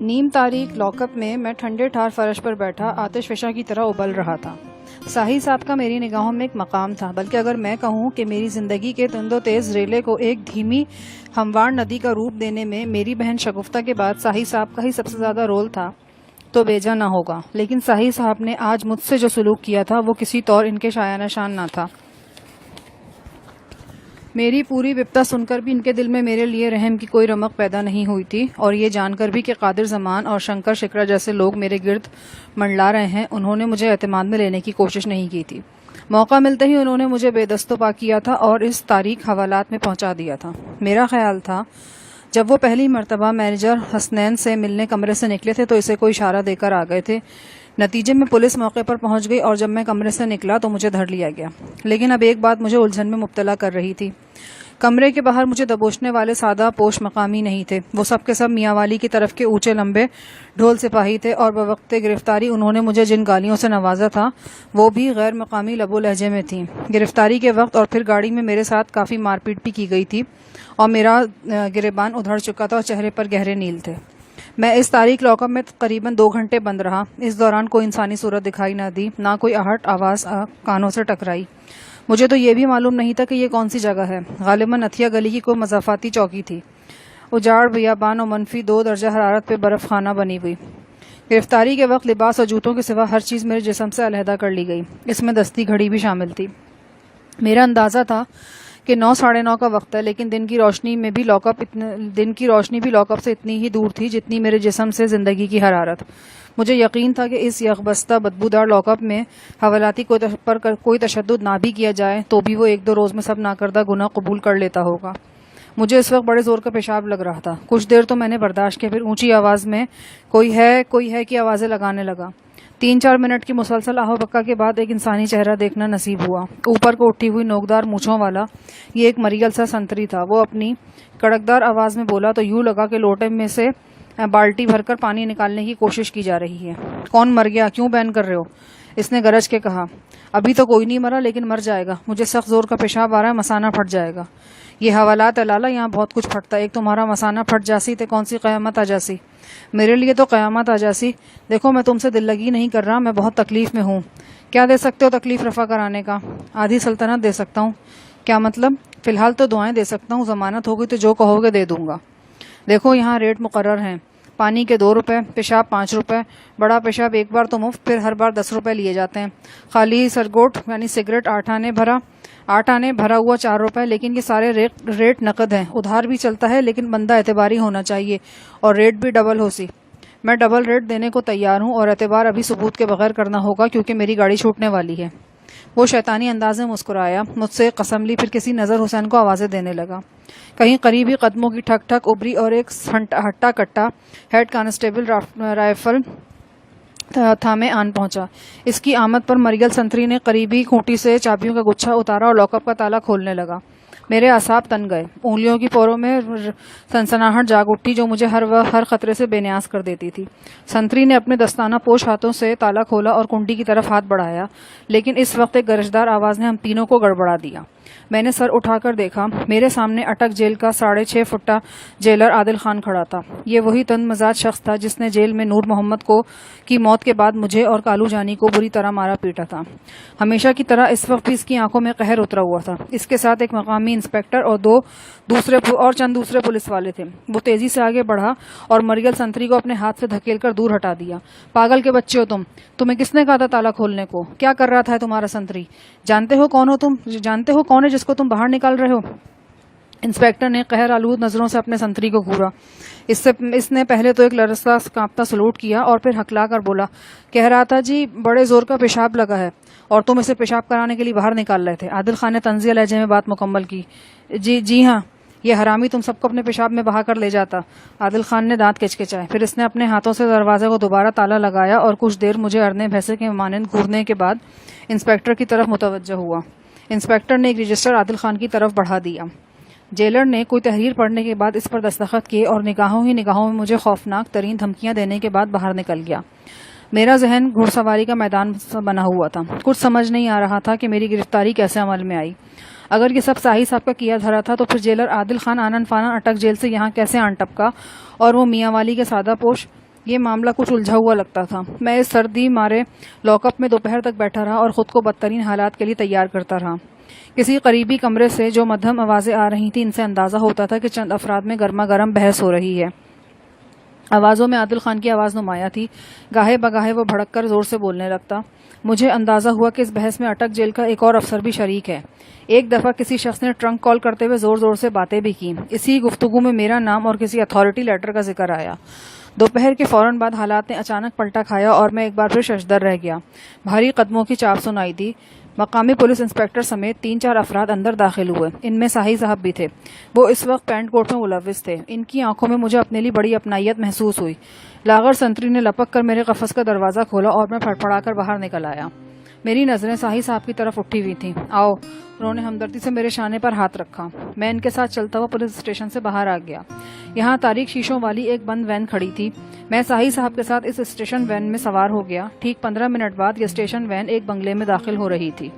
نیم تاریخ lock up میں میں ٹھنڈے ٹھار فرش پر بیٹھا آتش فشاں کی طرح ابل رہا تھا۔ ساحل صاحب کا میری نگاہوں میں ایک مقام تھا، بلکہ اگر میں کہوں کہ میری زندگی کے تند و تیز ریلے کو ایک دھیمی ہموار ندی کا روپ دینے میں میری بہن شگفتہ کے بعد ساحل صاحب کا ہی سب سے زیادہ رول تھا تو بیجا نہ ہوگا۔ لیکن ساحل صاحب نے آج مجھ سے جو سلوک کیا تھا وہ کسی طور ان کے شایانہ شان نہ تھا۔ میری پوری بپتا سن کر بھی ان کے دل میں میرے لیے رحم کی کوئی رمق پیدا نہیں ہوئی تھی، اور یہ جان کر بھی کہ قادر زمان اور شنکر شکرا جیسے لوگ میرے گرد منڈلا رہے ہیں، انہوں نے مجھے اعتماد میں لینے کی کوشش نہیں کی تھی۔ موقع ملتے ہی انہوں نے مجھے بے دست و پا کیا تھا اور اس تاریخ حوالات میں پہنچا دیا تھا۔ میرا خیال تھا جب وہ پہلی مرتبہ مینیجر حسنین سے ملنے کمرے سے نکلے تھے تو اسے کوئی اشارہ دے کر آ گئے تھے۔ نتیجے میں پولیس موقع پر پہنچ گئی اور جب میں کمرے سے نکلا تو مجھے دھر لیا گیا۔ لیکن اب ایک بات مجھے الجھن میں مبتلا کر رہی تھی۔ کمرے کے باہر مجھے دبوچنے والے سادہ پوش مقامی نہیں تھے، وہ سب کے سب میاں والی کی طرف کے اونچے لمبے ڈھول سپاہی تھے، اور بوقت گرفتاری انہوں نے مجھے جن گالیوں سے نوازا تھا وہ بھی غیر مقامی لب و لہجے میں تھیں۔ گرفتاری کے وقت اور پھر گاڑی میں میرے ساتھ کافی مار پیٹ بھی کی گئی تھی اور میرا گریبان ادھڑ چکا تھا اور چہرے پر گہرے نیل تھے۔ میں اس تاریخ لاک اپ میں تقریباً 2 گھنٹے بند رہا۔ اس دوران کوئی انسانی صورت دکھائی نہ دی، نہ کوئی آہٹ آواز کانوں سے ٹکرائی۔ مجھے تو یہ بھی معلوم نہیں تھا کہ یہ کون سی جگہ ہے۔ غالباً نتھیا گلی کی کوئی مضافاتی چوکی تھی، اجاڑ بیابان اور منفی 2 درجہ حرارت پہ برف خانہ بنی ہوئی۔ گرفتاری کے وقت لباس اور جوتوں کے سوا ہر چیز میرے جسم سے علیحدہ کر لی گئی، اس میں دستی گھڑی بھی شامل تھی۔ میرا اندازہ تھا کہ 9 ساڑھے 9 کا وقت ہے، لیکن دن کی روشنی بھی لاک اپ سے اتنی ہی دور تھی جتنی میرے جسم سے زندگی کی حرارت۔ مجھے یقین تھا کہ اس یخبستہ بدبودار لاک اپ میں حوالاتی پر کوئی تشدد نہ بھی کیا جائے تو بھی وہ 1-2 روز میں سب ناکردہ گناہ قبول کر لیتا ہوگا۔ مجھے اس وقت بڑے زور کا پیشاب لگ رہا تھا۔ کچھ دیر تو میں نے برداشت کیا، پھر اونچی آواز میں کوئی ہے کی آوازیں لگانے لگا۔ 3-4 منٹ کی مسلسل آہو بکا کے بعد ایک انسانی چہرہ دیکھنا نصیب ہوا۔ اوپر کو اٹھی ہوئی نوکدار مونچھوں والا یہ ایک مریل سا سنتری تھا۔ وہ اپنی کڑکدار آواز میں بولا تو یوں لگا کہ لوٹے میں سے بالٹی بھر کر پانی نکالنے کی کوشش کی جا رہی ہے۔ کون مر گیا؟ کیوں بین کر رہے ہو؟ اس نے گرج کے کہا۔ ابھی تو کوئی نہیں مرا، لیکن مر جائے گا۔ مجھے سخت زور کا پیشاب آ رہا ہے، مسانہ پھٹ جائے گا۔ یہ حوالات ہے لالا، یہاں بہت کچھ پھٹتا ہے۔ ایک تمہارا مسانہ پھٹ جاسی تے کون سی قیامت آ جاسی؟ میرے لیے تو قیامت آ جاسی۔ دیکھو میں تم سے دل لگی نہیں کر رہا، میں بہت تکلیف میں ہوں۔ کیا دے سکتے ہو تکلیف رفع کرانے کا؟ آدھی سلطنت دے سکتا ہوں۔ کیا مطلب؟ فی الحال تو دعائیں دے سکتا ہوں، ضمانت ہوگی تو جو کہو گے دے دوں گا۔ دیکھو یہاں ریٹ مقرر ہیں، پانی کے 2 روپے، پیشاب 5 روپے، بڑا پیشاب ایک بار تو مفت، پھر ہر بار 10 روپے لیے جاتے ہیں۔ خالی سرگوٹ یعنی سگریٹ 8 آنے بھرا ہوا 4 روپے۔ لیکن یہ سارے ریٹ نقد ہیں، ادھار بھی چلتا ہے، لیکن بندہ اعتباری ہونا چاہیے اور ریٹ بھی ڈبل ہو سی۔ میں ڈبل ریٹ دینے کو تیار ہوں، اور اعتبار ابھی ثبوت کے بغیر کرنا ہوگا کیونکہ میری گاڑی چھوٹنے والی ہے۔ وہ شیطانی انداز میں مسکرایا، مجھ سے قسم لی، پھر کسی نظر حسین کو آوازیں دینے لگا۔ کہیں قریبی قدموں کی ٹھک ٹھک ابری اور ایک ہٹا کٹا ہیڈ کانسٹیبل رائفل تھامے آن پہنچا۔ اس کی آمد پر مریل سنتری نے قریبی کھوٹی سے چابیوں کا گچھا اتارا اور لاک اپ کا تالا کھولنے لگا۔ میرے اعصاب تن گئے، انگلیوں کی پوروں میں سنسناہٹ جاگ اٹھی جو مجھے ہر خطرے سے بے نیاز کر دیتی تھی۔ سنتری نے اپنے دستانہ پوش ہاتھوں سے تالا کھولا اور کنڈی کی طرف ہاتھ بڑھایا، لیکن اس وقت ایک گرجدار آواز نے ہم تینوں کو گڑبڑا دیا۔ میں نے سر اٹھا کر دیکھا، میرے سامنے اٹک جیل کا 6.5 فٹا جیلر عادل خان کھڑا تھا۔ یہ وہی تند مزاج شخص تھا جس نے جیل میں نور محمد کی موت کے بعد مجھے اور کالو جانی کو بری طرح مارا پیٹا تھا۔ ہمیشہ کی طرح اس وقت بھی اس کی آنکھوں میں قہر اترا ہوا تھا۔ اس کے ساتھ ایک مقامی انسپکٹر اور چند دوسرے پولیس والے تھے۔ وہ تیزی سے آگے بڑھا اور مریل سنتری کو اپنے ہاتھ سے دھکیل کر دور ہٹا دیا۔ پاگل کے بچے ہو تمہیں کس نے کہا تھا تالا کھولنے کو؟ کیا کر رہا تھا تمہارا سنتری؟ جانتے ہو کون ہے جس کو تم باہر نکال رہے ہو؟ انسپکٹر نے قہر آلود نظروں سے اپنے سنتری کو گھورا۔ اس نے پہلے تو ایک لرزتا کانپتا سلوٹ کیا اور پھر ہکلا کر بولا، کہہ رہا تھا جی بڑے زور کا پیشاب لگا ہے اور تم اسے پیشاب کرانے کے لیے باہر نکال رہے تھے۔ عادل خان نے طنزیہ لہجے میں بات مکمل کی۔ جی ہاں، یہ حرامی تم سب کو اپنے پیشاب میں بہا کر لے جاتا۔ عادل خان نے دانت کچکچائے، پھر اس نے اپنے ہاتھوں سے دروازے کو دوبارہ تالا لگایا اور کچھ دیر مجھے ارنے بھینسے کے مانند گھورنے کے بعد انسپکٹر کی طرف متوجہ ہوا۔ انسپکٹر نے ایک رجسٹر عادل خان کی طرف بڑھا دیا۔ جیلر نے کوئی تحریر پڑھنے کے بعد اس پر دستخط کیے اور نگاہوں میں مجھے خوفناک ترین دھمکیاں دینے کے بعد باہر نکل گیا۔ میرا ذہن گھڑ سواری کا میدان بنا ہوا تھا۔ کچھ سمجھ نہیں آ رہا تھا کہ میری گرفتاری کیسے عمل میں آئی۔ اگر یہ سب ساحل صاحب کا کیا دھرا تھا تو پھر جیلر عادل خان آنن فانن اٹک جیل سے یہاں کیسے آن ٹپکا، اور وہ میاں والی کے سادہ پوش یہ معاملہ کچھ الجھا ہوا لگتا تھا۔ میں اس سردی مارے لاک اپ میں دوپہر تک بیٹھا رہا اور خود کو بدترین حالات کے لیے تیار کرتا رہا۔ کسی قریبی کمرے سے جو مدھم آوازیں آ رہی تھیں ان سے اندازہ ہوتا تھا کہ چند افراد میں گرما گرم بحث ہو رہی ہے۔ آوازوں میں عادل خان کی آواز نمایاں تھی۔ گاہے بگاہے وہ بھڑک کر زور سے بولنے لگتا۔ مجھے اندازہ ہوا کہ اس بحث میں اٹک جیل کا ایک اور افسر بھی شریک ہے۔ ایک دفعہ کسی شخص نے ٹرنک کال کرتے ہوئے زور زور سے باتیں بھی کی۔ اسی گفتگو میں میرا نام اور کسی اتھارٹی لیٹر کا ذکر آیا۔ دوپہر کے فوراً بعد حالات نے اچانک پلٹا کھایا اور میں ایک بار پھر ششدر رہ گیا۔ بھاری قدموں کی چاپ سنائی دی۔ مقامی پولیس انسپکٹر سمیت 3-4 افراد اندر داخل ہوئے۔ ان میں ساہی صاحب بھی تھے۔ وہ اس وقت پینٹ کوٹ میں ملوث تھے۔ ان کی آنکھوں میں مجھے اپنے لیے بڑی اپنائیت محسوس ہوئی۔ لاغر سنتری نے لپک کر میرے قفس کا دروازہ کھولا اور میں پھڑپڑا کر باہر نکل آیا۔ میری نظریں ساہی صاحب کی طرف اٹھی ہوئی تھیں۔ آؤ، انہوں نے ہمدردی سے میرے شانے پر ہاتھ رکھا۔ میں ان کے ساتھ چلتا ہوا پولیس اسٹیشن سے باہر آ گیا۔ یہاں تاریک شیشوں والی ایک بند وین کھڑی تھی۔ میں ساہی صاحب کے ساتھ اس اسٹیشن وین میں سوار ہو گیا۔ ٹھیک 15 منٹ بعد یہ اسٹیشن وین ایک بنگلے میں داخل ہو رہی تھی۔